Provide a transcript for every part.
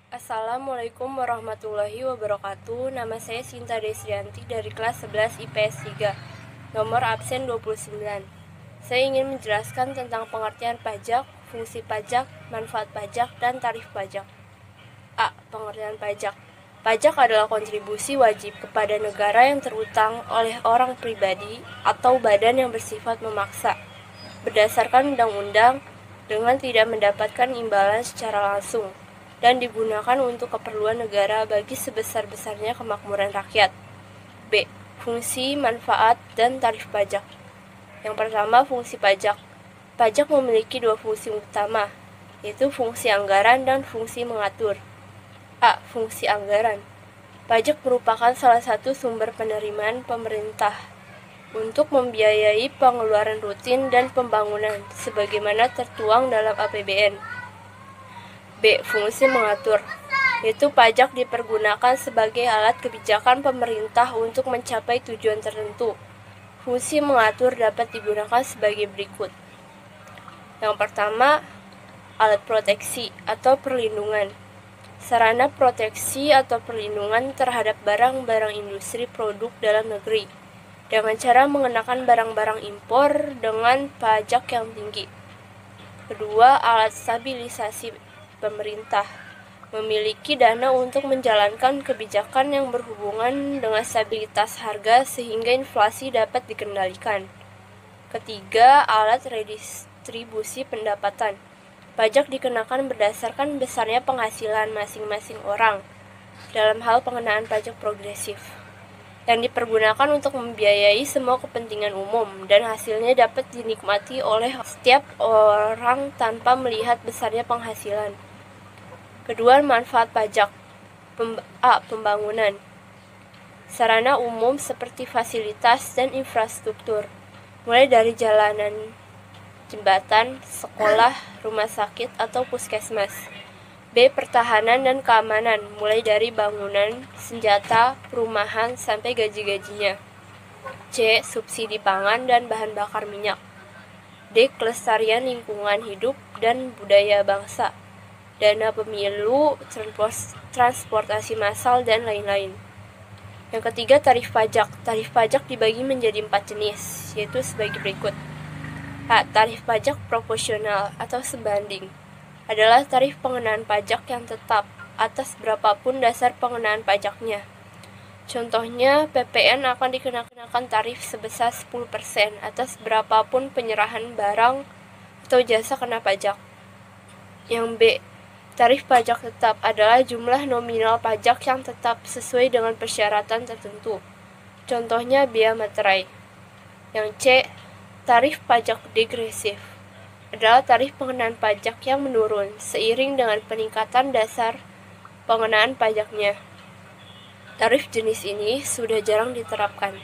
Assalamualaikum warahmatullahi wabarakatuh. Nama saya Sinta Desrianti dari kelas 11 IPS 3, nomor absen 29. Saya ingin menjelaskan tentang pengertian pajak, fungsi pajak, manfaat pajak, dan tarif pajak. A. Pengertian pajak. Pajak adalah kontribusi wajib kepada negara yang terutang oleh orang pribadi atau badan yang bersifat memaksa, berdasarkan undang-undang dengan tidak mendapatkan imbalan secara langsung, dan digunakan untuk keperluan negara bagi sebesar-besarnya kemakmuran rakyat. B. Fungsi, manfaat, dan tarif pajak. Yang pertama, fungsi pajak. Pajak memiliki dua fungsi utama, yaitu fungsi anggaran dan fungsi mengatur. A. Fungsi anggaran. Pajak merupakan salah satu sumber penerimaan pemerintah untuk membiayai pengeluaran rutin dan pembangunan sebagaimana tertuang dalam APBN. B. Fungsi mengatur, yaitu pajak dipergunakan sebagai alat kebijakan pemerintah untuk mencapai tujuan tertentu. Fungsi mengatur dapat digunakan sebagai berikut. Yang pertama, alat proteksi atau perlindungan. Sarana proteksi atau perlindungan terhadap barang-barang industri produk dalam negeri dengan cara mengenakan barang-barang impor dengan pajak yang tinggi. Kedua, alat stabilisasi pemerintah. Memiliki dana untuk menjalankan kebijakan yang berhubungan dengan stabilitas harga sehingga inflasi dapat dikendalikan. Ketiga, alat redistribusi pendapatan. Pajak dikenakan berdasarkan besarnya penghasilan masing-masing orang dalam hal pengenaan pajak progresif, yang dipergunakan untuk membiayai semua kepentingan umum dan hasilnya dapat dinikmati oleh setiap orang tanpa melihat besarnya penghasilan. Kedua, manfaat pajak. A. Pembangunan. Sarana umum seperti fasilitas dan infrastruktur, mulai dari jalanan, jembatan, sekolah, rumah sakit, atau puskesmas. B. Pertahanan dan keamanan, mulai dari bangunan, senjata, perumahan, sampai gaji-gajinya. C. Subsidi pangan dan bahan bakar minyak. D. Kelestarian lingkungan hidup dan budaya bangsa, dana pemilu, transportasi massal, dan lain-lain. Yang ketiga, tarif pajak. Tarif pajak dibagi menjadi 4 jenis, yaitu sebagai berikut. A. Tarif pajak proporsional atau sebanding adalah tarif pengenaan pajak yang tetap atas berapapun dasar pengenaan pajaknya. Contohnya, PPN akan dikenakan tarif sebesar 10% atas berapapun penyerahan barang atau jasa kena pajak. Yang B. Tarif pajak tetap adalah jumlah nominal pajak yang tetap sesuai dengan persyaratan tertentu. Contohnya biaya materai. Yang C. Tarif pajak degresif adalah tarif pengenaan pajak yang menurun seiring dengan peningkatan dasar pengenaan pajaknya. Tarif jenis ini sudah jarang diterapkan.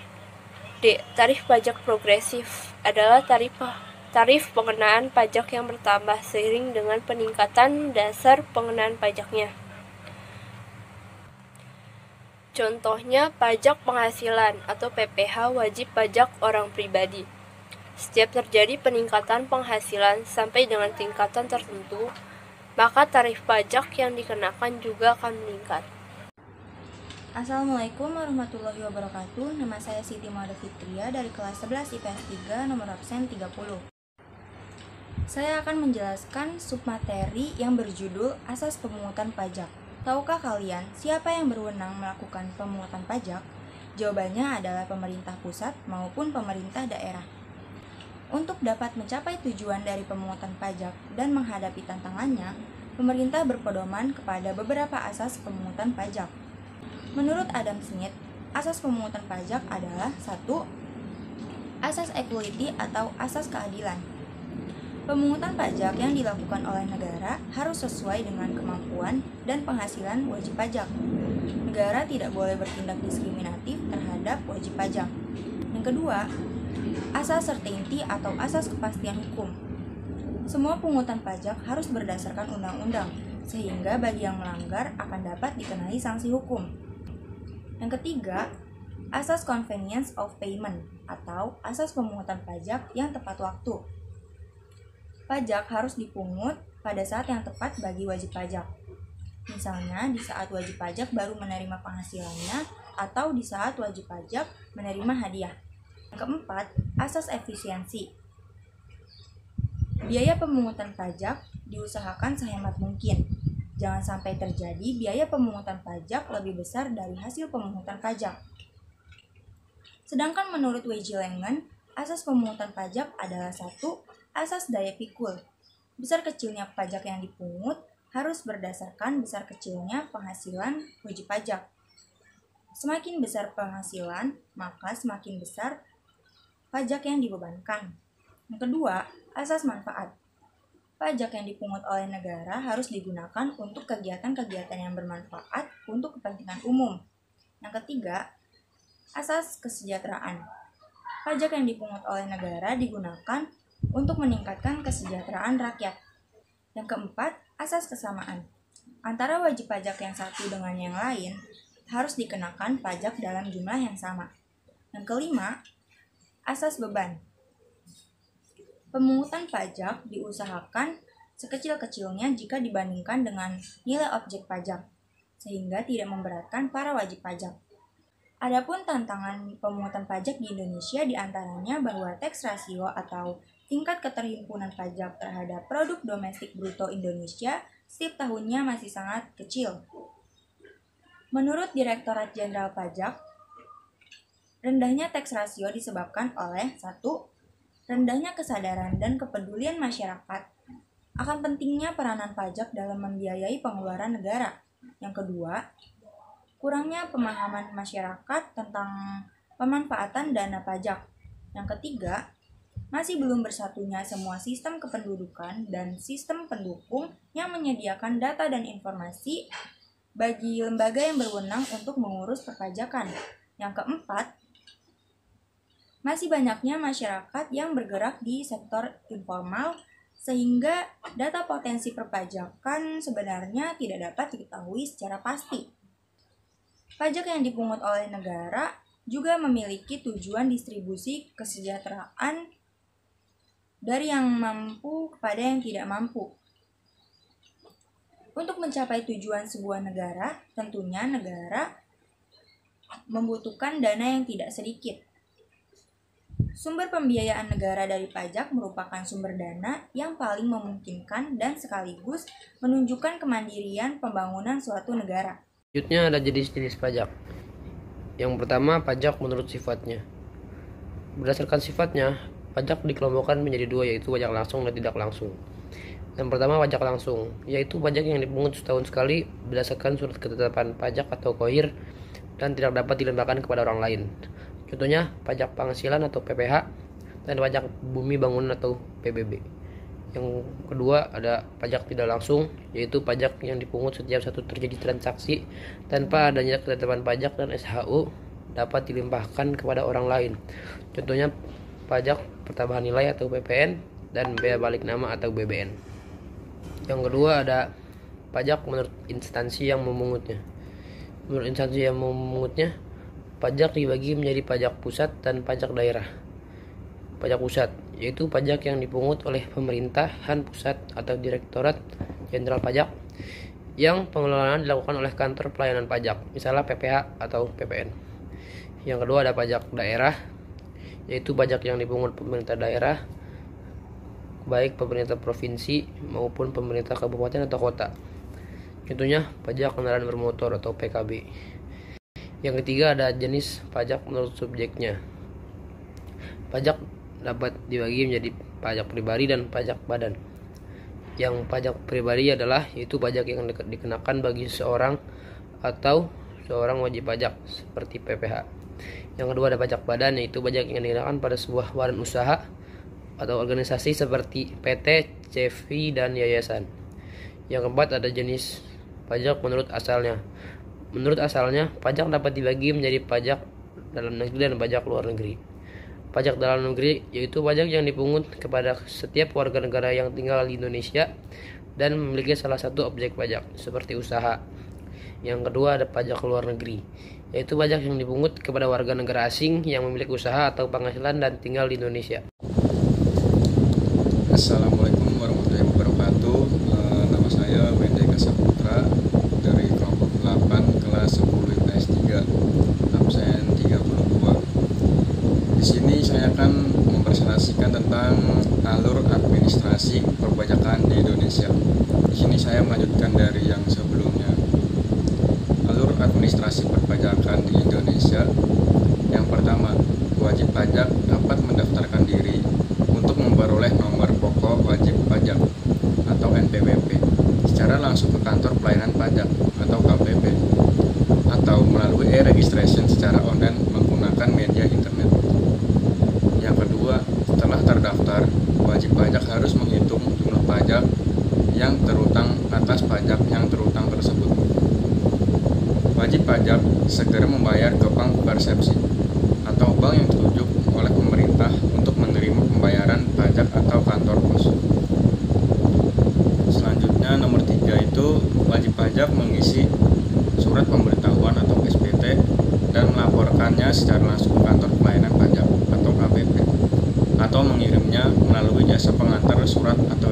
D. Tarif pajak progresif adalah tarif pengenaan pajak yang bertambah seiring dengan peningkatan dasar pengenaan pajaknya. Contohnya pajak penghasilan atau PPh wajib pajak orang pribadi. Setiap terjadi peningkatan penghasilan sampai dengan tingkatan tertentu, maka tarif pajak yang dikenakan juga akan meningkat. Assalamualaikum warahmatullahi wabarakatuh. Nama saya Siti Mauda Fitria dari kelas 11 IPS 3 nomor absen 30. Saya akan menjelaskan submateri yang berjudul Asas Pemungutan Pajak. Tahukah kalian siapa yang berwenang melakukan pemungutan pajak? Jawabannya adalah pemerintah pusat maupun pemerintah daerah. Untuk dapat mencapai tujuan dari pemungutan pajak dan menghadapi tantangannya, pemerintah berpedoman kepada beberapa asas pemungutan pajak. Menurut Adam Smith, asas pemungutan pajak adalah 1. Asas equality atau asas keadilan. Pemungutan pajak yang dilakukan oleh negara harus sesuai dengan kemampuan dan penghasilan wajib pajak. Negara tidak boleh bertindak diskriminatif terhadap wajib pajak. Yang kedua, asas certainty atau asas kepastian hukum. Semua pungutan pajak harus berdasarkan undang-undang, sehingga bagi yang melanggar akan dapat dikenai sanksi hukum. Yang ketiga, asas convenience of payment atau asas pemungutan pajak yang tepat waktu. Pajak harus dipungut pada saat yang tepat bagi wajib pajak. Misalnya di saat wajib pajak baru menerima penghasilannya atau di saat wajib pajak menerima hadiah. Yang keempat, asas efisiensi. Biaya pemungutan pajak diusahakan sehemat mungkin. Jangan sampai terjadi biaya pemungutan pajak lebih besar dari hasil pemungutan pajak. Sedangkan menurut W.J. Lengen, asas pemungutan pajak adalah satu, asas daya pikul. Besar kecilnya pajak yang dipungut harus berdasarkan besar kecilnya penghasilan wajib pajak. Semakin besar penghasilan, maka semakin besar pajak yang dibebankan. Yang kedua, asas manfaat. Pajak yang dipungut oleh negara harus digunakan untuk kegiatan-kegiatan yang bermanfaat untuk kepentingan umum. Yang ketiga, asas kesejahteraan. Pajak yang dipungut oleh negara digunakan untuk meningkatkan kesejahteraan rakyat. Yang keempat, asas kesamaan. Antara wajib pajak yang satu dengan yang lain harus dikenakan pajak dalam jumlah yang sama. Yang kelima, asas beban. Pemungutan pajak diusahakan sekecil-kecilnya jika dibandingkan dengan nilai objek pajak, sehingga tidak memberatkan para wajib pajak. Adapun tantangan pemungutan pajak di Indonesia diantaranya bahwa tax ratio atau tingkat keterhimpunan pajak terhadap produk domestik bruto Indonesia setiap tahunnya masih sangat kecil. Menurut Direktorat Jenderal Pajak, rendahnya tax ratio disebabkan oleh 1. Rendahnya kesadaran dan kepedulian masyarakat akan pentingnya peranan pajak dalam membiayai pengeluaran negara. Yang kedua, kurangnya pemahaman masyarakat tentang pemanfaatan dana pajak. Yang ketiga, masih belum bersatunya semua sistem kependudukan dan sistem pendukung yang menyediakan data dan informasi bagi lembaga yang berwenang untuk mengurus perpajakan. Yang keempat, masih banyaknya masyarakat yang bergerak di sektor informal sehingga data potensi perpajakan sebenarnya tidak dapat diketahui secara pasti. Pajak yang dipungut oleh negara juga memiliki tujuan distribusi kesejahteraan dari yang mampu kepada yang tidak mampu. Untuk mencapai tujuan sebuah negara, tentunya negara membutuhkan dana yang tidak sedikit. Sumber pembiayaan negara dari pajak merupakan sumber dana yang paling memungkinkan dan sekaligus menunjukkan kemandirian pembangunan suatu negara. Selanjutnya ada jenis-jenis pajak. Yang pertama, pajak menurut sifatnya. Berdasarkan sifatnya, pajak dikelompokkan menjadi dua, yaitu pajak langsung dan tidak langsung. Yang pertama, pajak langsung, yaitu pajak yang dipungut setahun sekali berdasarkan surat ketetapan pajak atau KOIR dan tidak dapat dilembagakan kepada orang lain. Contohnya, pajak penghasilan atau PPH dan pajak bumi bangunan atau PBB. Yang kedua, ada pajak tidak langsung, yaitu pajak yang dipungut setiap satu terjadi transaksi tanpa adanya ketetapan pajak dan SHU dapat dilimpahkan kepada orang lain. Contohnya, pajak pertambahan nilai atau PPN dan bea balik nama atau BBN. Yang kedua, ada pajak menurut instansi yang memungutnya. Menurut instansi yang memungutnya, pajak dibagi menjadi pajak pusat dan pajak daerah. Pajak pusat yaitu pajak yang dipungut oleh pemerintahan pusat atau Direktorat Jenderal Pajak yang pengelolaan dilakukan oleh kantor pelayanan pajak, misalnya PPH atau PPN. Yang kedua, ada pajak daerah, yaitu pajak yang dipungut pemerintah daerah, baik pemerintah provinsi maupun pemerintah kabupaten atau kota. Contohnya, pajak kendaraan bermotor atau PKB. Yang ketiga, ada jenis pajak menurut subjeknya. Pajak dapat dibagi menjadi pajak pribadi dan pajak badan. Yang pajak pribadi adalah yaitu pajak yang dikenakan bagi seorang atau seorang wajib pajak seperti PPH. Yang kedua, ada pajak badan, yaitu pajak yang dikenakan pada sebuah badan usaha atau organisasi seperti PT, CV, dan yayasan. Yang keempat, ada jenis pajak menurut asalnya. Menurut asalnya, pajak dapat dibagi menjadi pajak dalam negeri dan pajak luar negeri. Pajak dalam negeri yaitu pajak yang dipungut kepada setiap warga negara yang tinggal di Indonesia dan memiliki salah satu objek pajak seperti usaha. Yang kedua, ada pajak luar negeri, yaitu pajak yang dipungut kepada warga negara asing yang memiliki usaha atau penghasilan dan tinggal di Indonesia. Assalamualaikum warahmatullahi wabarakatuh. Nama saya Wendeka Saputra. tentang alur administrasi perpajakan di Indonesia. Di sini saya melanjutkan dari yang sebelumnya. Alur administrasi perpajakan di Indonesia. Yang pertama, wajib pajak dapat mendaftarkan diri untuk memperoleh nomor pokok wajib pajak atau NPWP secara langsung ke kantor pelayanan pajak atau KPP atau melalui e-registration secara online menggunakan media internet. Yang kedua, setelah terdaftar, wajib pajak harus menghitung jumlah pajak yang terutang atas pajak yang terutang tersebut. Wajib pajak segera membayar ke bank persepsi atau bank yang ditunjuk oleh pemerintah untuk menerima pembayaran pajak atau kantor pos. Selanjutnya nomor 3 itu wajib pajak mengisi surat pemberitahuan atau SPT dan melaporkannya secara langsung ke kantor pelayanan pajak atau KPP atau mengirimnya melalui jasa pengantar surat atau